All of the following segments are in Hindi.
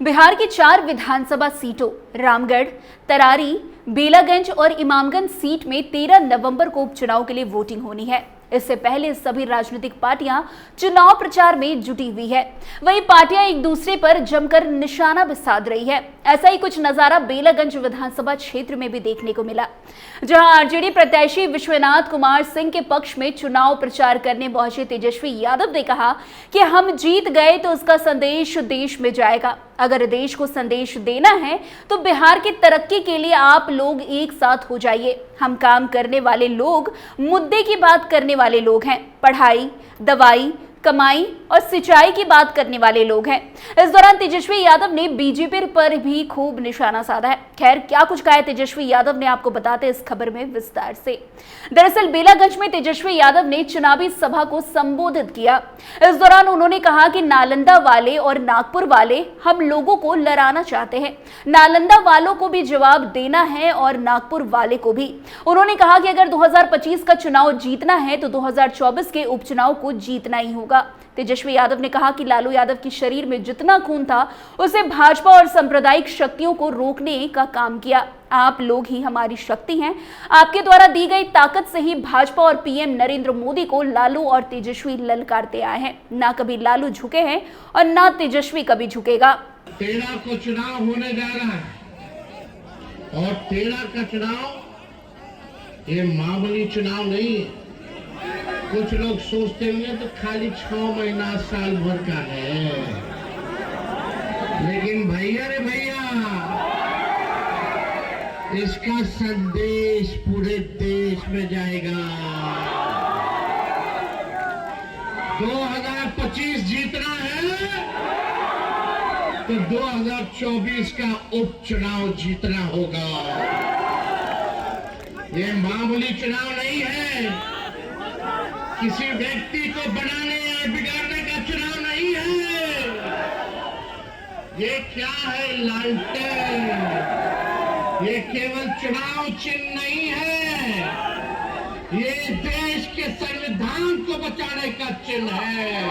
बिहार की 4 विधानसभा सीटों रामगढ़, तरारी, बेलागंज और इमामगंज सीट में 13 नवंबर को उपचुनाव के लिए वोटिंग होनी है। इससे पहले सभी राजनीतिक पार्टियां चुनाव प्रचार में जुटी हुई है। वहीं पार्टियां एक दूसरे पर जमकर निशाना भी साध रही है। ऐसा ही कुछ नजारा बेलागंज विधानसभा क्षेत्र में भी देखने को मिला, जहां आरजेडी प्रत्याशी विश्वनाथ कुमार सिंह के पक्ष में चुनाव प्रचार करने पहुंचे तेजस्वी यादव ने कहा कि हम जीत गए तो उसका संदेश देश में जाएगा। अगर देश को संदेश देना है तो बिहार की तरक्की के लिए आप लोग एक साथ हो जाइए। हम काम करने वाले लोग, मुद्दे की बात करने वाले लोग हैं, पढ़ाई, दवाई, कमाई और सिंचाई की बात करने वाले लोग हैं। इस दौरान तेजस्वी यादव ने बीजेपी पर भी खूब निशाना साधा है। खैर, क्या कुछ कहा है तेजस्वी यादव ने, आपको बताते हैं इस खबर में विस्तार से। दरअसल बेलागंज में तेजस्वी यादव ने चुनावी सभा को संबोधित किया। इस दौरान उन्होंने कहा कि नालंदा वाले और नागपुर वाले हम लोगों को लड़ाना चाहते हैं। नालंदा वालों को भी जवाब देना है और नागपुर वाले को भी। उन्होंने कहा कि अगर 2025 का चुनाव जीतना है तो 2024 के उपचुनाव को जीतना ही होगा। तेजस्वी यादव ने कहा कि लालू यादव के शरीर में जितना खून था उसे भाजपा और सांप्रदायिक शक्तियों को रोकने का काम किया। आप लोग ही हमारी शक्ति हैं। आपके द्वारा दी गई ताकत से ही भाजपा और पीएम नरेंद्र मोदी को लालू और तेजस्वी ललकारते आए हैं। ना कभी लालू झुके हैं और ना तेजस्वी कभी झुकेगा। 13 को चुनाव होने जा रहा है और 13 का चुनाव ये मामूली चुनाव नहीं है। कुछ लोग सोचते होंगे तो खाली 6 महीना साल भर का है, लेकिन भैया रे भैया, इसका संदेश पूरे देश में जाएगा। 2025 जीतना है तो 2024 का उपचुनाव जीतना होगा। ये मामूली चुनाव नहीं है, किसी व्यक्ति को बनाने या बिगाड़ने का चुनाव नहीं है। ये क्या है, लालटेन। ये केवल चुनाव चिन्ह नहीं है, ये देश के संविधान को बचाने का चिन्ह है,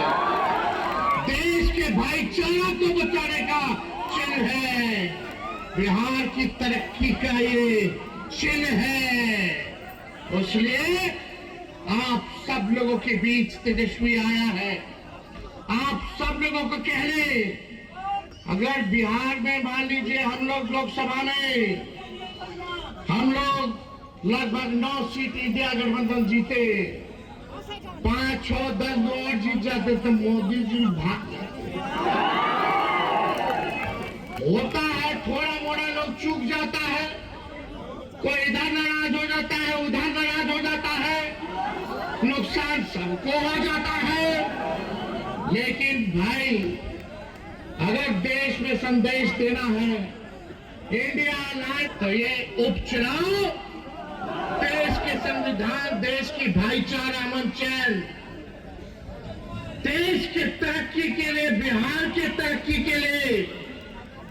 देश के भाईचारा को बचाने का चिन्ह है, बिहार की तरक्की का ये चिन्ह है। इसलिए आप सब लोगों के बीच तेजस्वी आया है। आप सब लोगों को कह ले, अगर बिहार में मान लीजिए हम लोग लोकसभा में हम लोग लगभग 9 सीट इंडिया गठबंधन जीते, 5, 6, 10 और जीत जाते तो मोदी जी भाग जाते। होता है, थोड़ा मोड़ा लोग चूक जाता है, कोई इधर नाराज हो जाता है, उधर नाराज हो जाता है, नुकसान सबको हो जाता है। लेकिन भाई, अगर देश में संदेश देना है इंडिया लाइट, तो ये उपचुनाव देश के संविधान, देश की भाईचारा, अमन चैन, देश की तरक्की के लिए, बिहार की तरक्की के लिए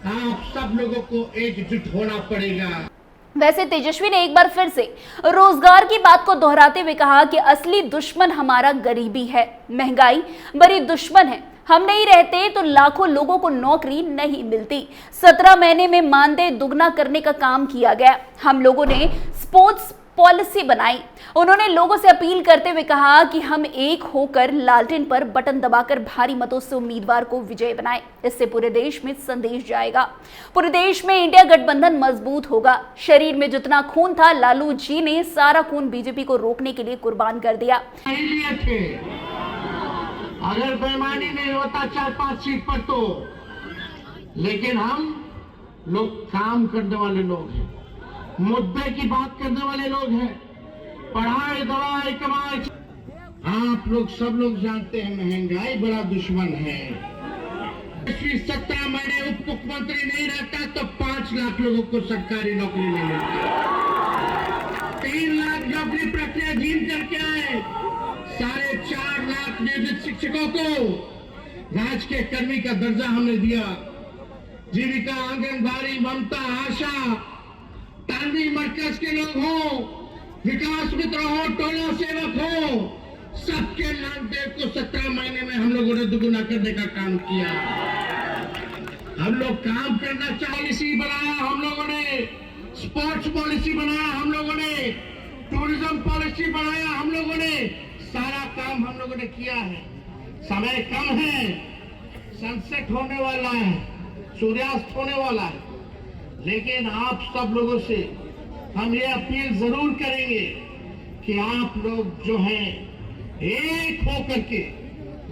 आप सब लोगों को एकजुट होना पड़ेगा। वैसे तेजस्वी ने एक बार फिर से रोजगार की बात को दोहराते हुए कहा कि असली दुश्मन हमारा गरीबी है, महंगाई बड़ी दुश्मन है। हम नहीं रहते तो लाखों लोगों को नौकरी नहीं मिलती। 17 महीने में मानदेय दुगना करने का काम किया गया। हम लोगों ने स्पोर्ट्स पॉलिसी बनाई। उन्होंने लोगों से अपील करते हुए कहा कि हम एक होकर लालटेन पर बटन दबाकर भारी मतों से उम्मीदवार को विजय बनाएं। इससे पूरे देश में संदेश जाएगा। पूरे देश में इंडिया गठबंधन मजबूत होगा। शरीर में जितना खून था, लालू जी ने सारा खून बीजेपी को रोकने के लिए कुर्बान कर दिया। अगर बेईमानी नहीं होता 4-5 सीट पर तो, लेकिन हम लोग काम करने वाले लोग हैं, मुद्दे की बात करने वाले लोग हैं, पढ़ाई, दवाई, कमाई। आप लोग सब लोग जानते हैं महंगाई बड़ा दुश्मन है। 17 महीने उप मुख्यमंत्री नहीं रहता तो 5 लाख लोगों को सरकारी नौकरी नहीं मिलती। 3 लाख नौकरी प्रक्रिया जीन करके आए, 4.5 लाख नियोजित शिक्षकों को राजकीय कर्मी का दर्जा हमने दिया। जीविका, आंगनबाड़ी, ममता, आशा, तानवी मरकज के लोग हो, विकास मित्र हो, टोला सेवक हो, सबके मानदेय को 17 महीने में हम लोगों ने दुगुना करने का काम किया। हम लोग काम करना चाहिए। पॉलिसी बनाया हम लोगों ने, स्पोर्ट्स पॉलिसी बनाया हम लोगों ने, टूरिज्म पॉलिसी बनाया हम लोगों ने, सारा काम हम लोगों ने किया है। समय कम है, सनसेट होने वाला है, सूर्यास्त होने वाला है, लेकिन आप सब लोगों से हम ये अपील जरूर करेंगे कि आप लोग जो हैं एक होकर के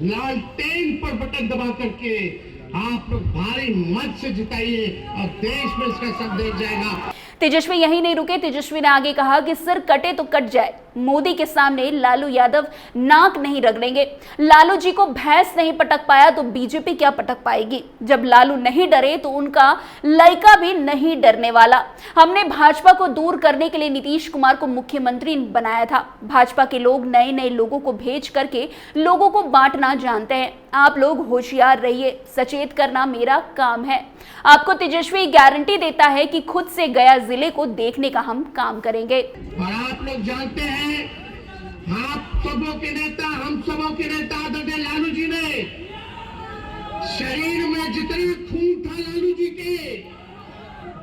लालटेन पर बटन दबा करके आप लोग भारी मत से जिताइए और देश में इसका संदेश जाएगा। तेजस्वी यही नहीं रुके। तेजस्वी ने आगे कहा कि सिर कटे तो कट जाए, मोदी के सामने लालू यादव नाक नहीं रगड़ेंगे। लालू जी को भैंस नहीं पटक पाया तो बीजेपी क्या पटक पाएगी। जब लालू नहीं डरे तो उनका लड़का भी नहीं डरने वाला। हमने भाजपा को दूर करने के लिए नीतीश कुमार को मुख्यमंत्री बनाया था। भाजपा के लोग नए नए लोगों को भेज करके लोगों को बांटना जानते हैं। आप लोग होशियार रहिए, सचेत करना मेरा काम है। आपको तेजस्वी गारंटी देता है कि खुद से गया जिले को देखने का हम काम करेंगे। और आप लोग जानते हैं, आप सबों के नेता, हम सबों के नेता आदरणीय लालू जी ने शरीर में जितना खून था लालू जी के,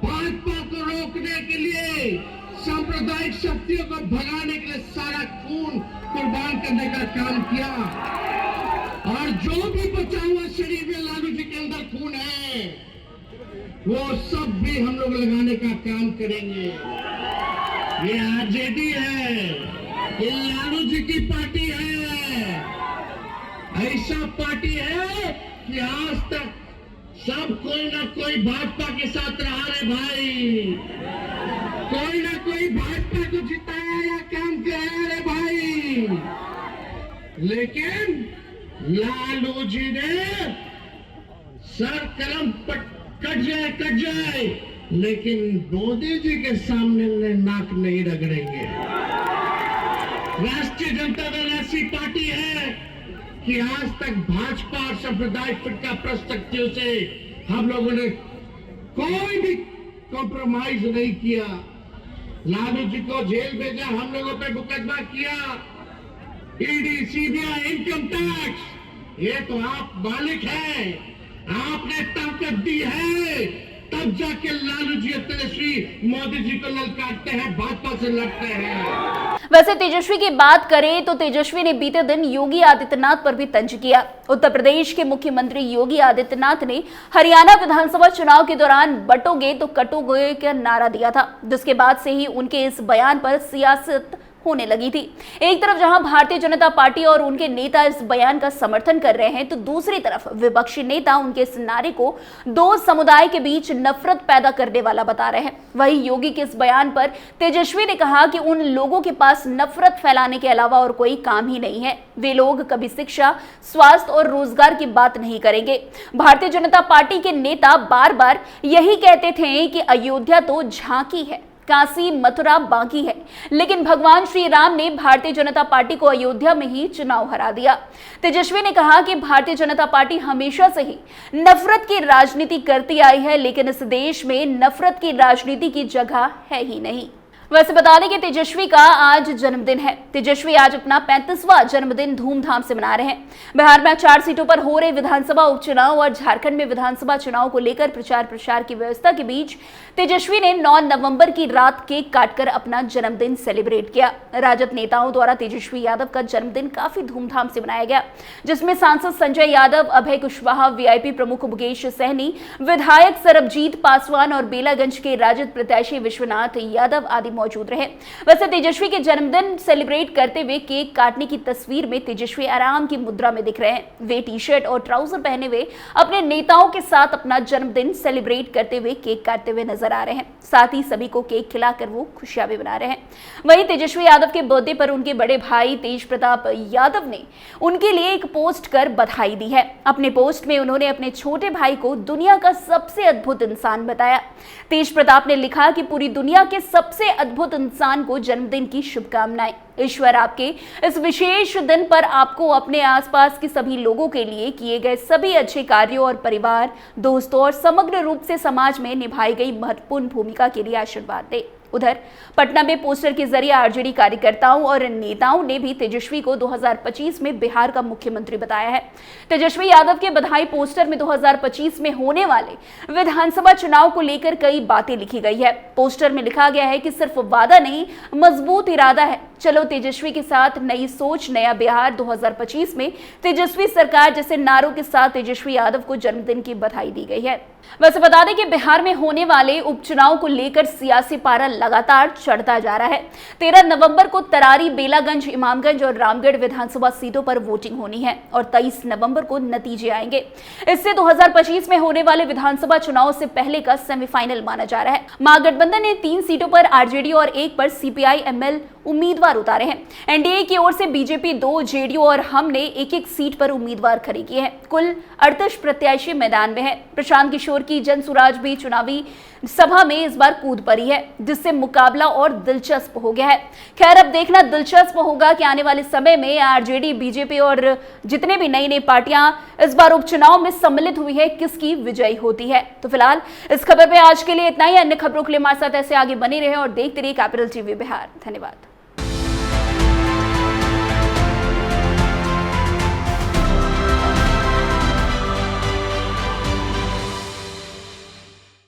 भाजपा को रोकने के लिए, सांप्रदायिक शक्तियों को भगाने के लिए सारा खून कुर्बान करने का काम किया। और जो भी बचा हुआ शरीर में लालू जी के अंदर खून है, वो सब भी हम लोग लगाने का काम करेंगे। ये आरजेडी है, ये लालू जी की पार्टी है। ऐसा पार्टी है कि आज तक सब कोई ना कोई भाजपा के साथ रहा रे भाई, कोई ना कोई भाजपा को जिताया या काम कराया रे भाई। लेकिन लालू जी ने सर कलम कट जाए, लेकिन मोदी जी के सामने नाक नहीं रगड़ेंगे। राष्ट्रीय जनता दल ऐसी पार्टी है कि आज तक भाजपा और सांप्रदायिक फिरका प्रस्त शक्तियों से हम लोगों ने कोई भी कॉम्प्रोमाइज नहीं किया। लालू जी को जेल भेजा, हम लोगों पे मुकदमा किया, ईडी, सीबीआई, इनकम टैक्स, ये तो आप मालिक हैं, आपने ताकत दी है, तब जाके लालू जी तेजस्वी मोदी जी को ललकारते हैं, भाजपा से लड़ते हैं। वैसे तेजस्वी की बात करें तो तेजस्वी ने बीते दिन योगी आदित्यनाथ पर भी तंज किया। उत्तर प्रदेश के मुख्यमंत्री योगी आदित्यनाथ ने हरियाणा विधानसभा चुनाव के दौरान बटोगे तो कटोगे का नारा दिया था, जिसके बाद से ही उनके इस बयान पर सियासत होने लगी थी। एक तरफ जहां भारतीय जनता पार्टी और उनके नेता इस बयान का समर्थन कर रहे हैं, तो दूसरी तरफ विपक्षी नेता उनके इस नारे को दो समुदाय के बीच नफरत पैदा करने वाला बता रहे हैं। वहीं योगी के इस बयान पर तेजस्वी ने कहा कि उन लोगों के पास नफरत फैलाने के अलावा और कोई काम ही नहीं है। वे लोग कभी शिक्षा, स्वास्थ्य और रोजगार की बात नहीं करेंगे। भारतीय जनता पार्टी के नेता बार बार यही कहते थे कि अयोध्या तो झांकी है, काशी मथुरा बाकी है, लेकिन भगवान श्री राम ने भारतीय जनता पार्टी को अयोध्या में ही चुनाव हरा दिया। तेजस्वी ने कहा कि भारतीय जनता पार्टी हमेशा से ही नफरत की राजनीति करती आई है, लेकिन इस देश में नफरत की राजनीति की जगह है ही नहीं। वैसे बता दें कि तेजस्वी का आज जन्मदिन है। तेजस्वी आज अपना 35वां जन्मदिन धूमधाम से मना रहे हैं। बिहार में 4 सीटों पर हो रहे विधानसभा उपचुनाव और झारखंड में विधानसभा चुनाव को लेकर प्रचार प्रसार की व्यवस्था के बीच तेजस्वी ने 9 नवंबर की रात केक काटकर अपना जन्मदिन सेलिब्रेट किया। राजद नेताओं द्वारा तेजस्वी यादव का जन्मदिन काफी धूमधाम से मनाया गया, जिसमें सांसद संजय यादव, अभय कुशवाहा, वीआईपी प्रमुख मुकेश सहनी, विधायक सरबजीत पासवान और बेलागंज के राजद प्रत्याशी विश्वनाथ यादव आदि मौजूद रहे। वैसे तेजस्वी के जन्मदिन सेलिब्रेट करते हुए केक काटने की तस्वीर में तेजस्वी आराम की मुद्रा में दिख रहे हैं। वे टी शर्ट और ट्राउजर पहने हुए अपने नेताओं के साथ अपना जन्मदिन सेलिब्रेट करते हुए केक काटते हुए नजर आ रहे हैं। साथ ही सभी को केक खिलाकर वो खुशियां भी मना रहे हैं। वहीं तेजस्वी यादव के बर्थडे पर उनके बड़े भाई तेज प्रताप यादव ने उनके लिए एक पोस्ट कर बधाई दी है। अपने पोस्ट में उन्होंने अपने छोटे भाई को दुनिया का सबसे अद्भुत इंसान बताया। तेज प्रताप ने लिखा कि पूरी दुनिया के सबसे अद्भुत इंसान को जन्मदिन की शुभकामनाएं। ईश्वर आपके इस विशेष दिन पर आपको अपने आसपास के सभी लोगों के लिए किए गए सभी अच्छे कार्यों और परिवार, दोस्तों और समग्र रूप से समाज में निभाई गई महत्वपूर्ण भूमिका के लिए आशीर्वाद दे। उधर पटना में पोस्टर के जरिए आरजेडी कार्यकर्ताओं और नेताओं ने भी तेजस्वी को 2025 में बिहार का मुख्यमंत्री बताया है। तेजस्वी यादव के बधाई पोस्टर में 2025 में होने वाले विधानसभा चुनाव को लेकर कई बातें लिखी गई है। पोस्टर में लिखा गया है कि सिर्फ वादा नहीं, मजबूत इरादा है। चलो तेजस्वी के साथ नई सोच, नया बिहार 2025 में तेजस्वी सरकार जैसे नारों के साथ तेजस्वी यादव को जन्मदिन की बधाई दी गई है। वैसे बता दें कि बिहार में होने वाले उपचुनाव को लेकर सियासी पारा लगातार चढ़ता जा रहा है। 13 नवंबर को तरारी, बेलागंज, इमामगंज और रामगढ़ विधानसभा सीटों पर वोटिंग होनी है और 23 नवंबर को नतीजे आएंगे। इससे 2025 में होने वाले विधानसभा चुनाव से पहले का सेमीफाइनल माना जा रहा है। महागठबंधन ने 3 सीटों पर आरजेडी और 1 पर सीपीआई-एमएल उम्मीदवार उतारे हैं। एनडीए की ओर से बीजेपी 2, जेडीयू और हम ने 1-1 सीट पर उम्मीदवार खड़े किए हैं। कुल 38 प्रत्याशी मैदान में हैं। प्रशांत किशोर की जनसुराज भी चुनावी सभा में इस बार कूद पड़ी है, जिससे मुकाबला और दिलचस्प हो गया है। खैर, अब देखना दिलचस्प होगा कि आने वाले समय में आरजेडी, बीजेपी और जितने भी नई नई पार्टियां इस बार उपचुनाव में सम्मिलित हुई है, किसकी विजयी होती है। तो फिलहाल इस खबर में आज के लिए इतना ही। अन्य खबरों के लिए हमारे साथ ऐसे आगे बने रहे और देखते रहिए कैपिटल टीवी बिहार। धन्यवाद।